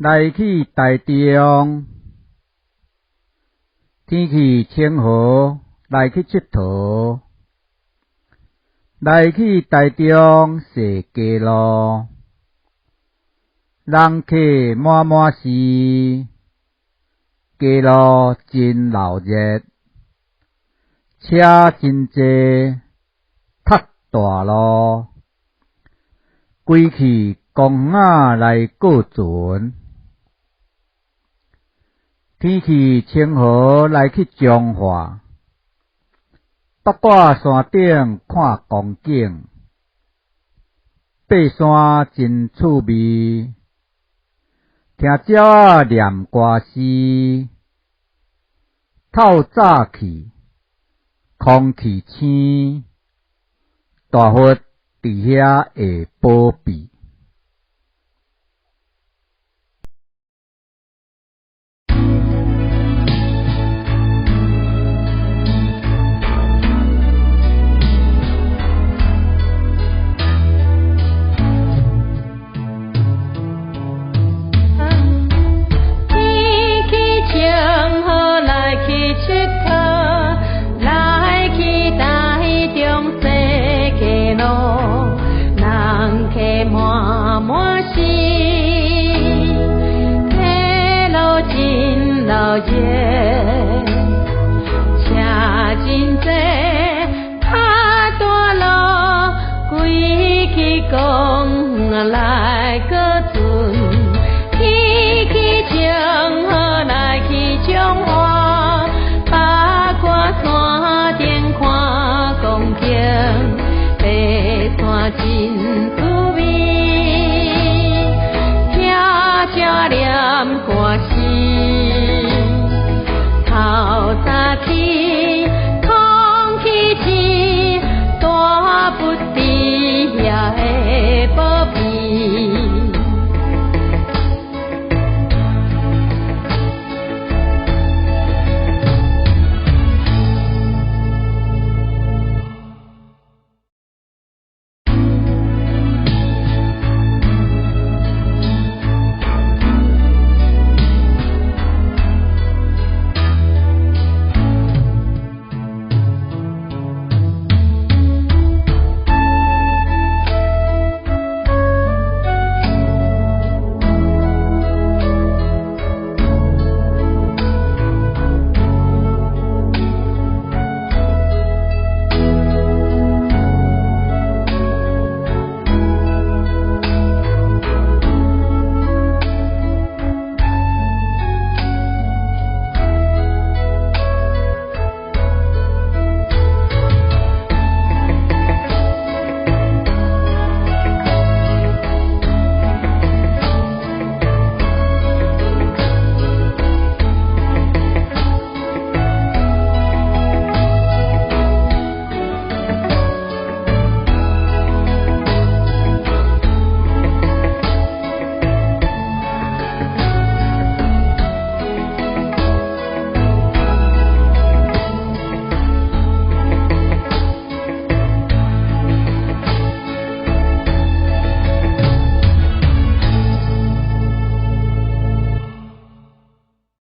来去台中，天气清好，来去佚佗。来去台中踅街路，人客满满是，街路真闹热，车真济，塞大路，规气公园来过船。天气清好，来去彰化，八卦山顶看风景，爬山真趣味，听鸟仔念歌诗，透早气，空气清，大佛伫遐会保庇。老热，车真济，卡大路，规气公来个船。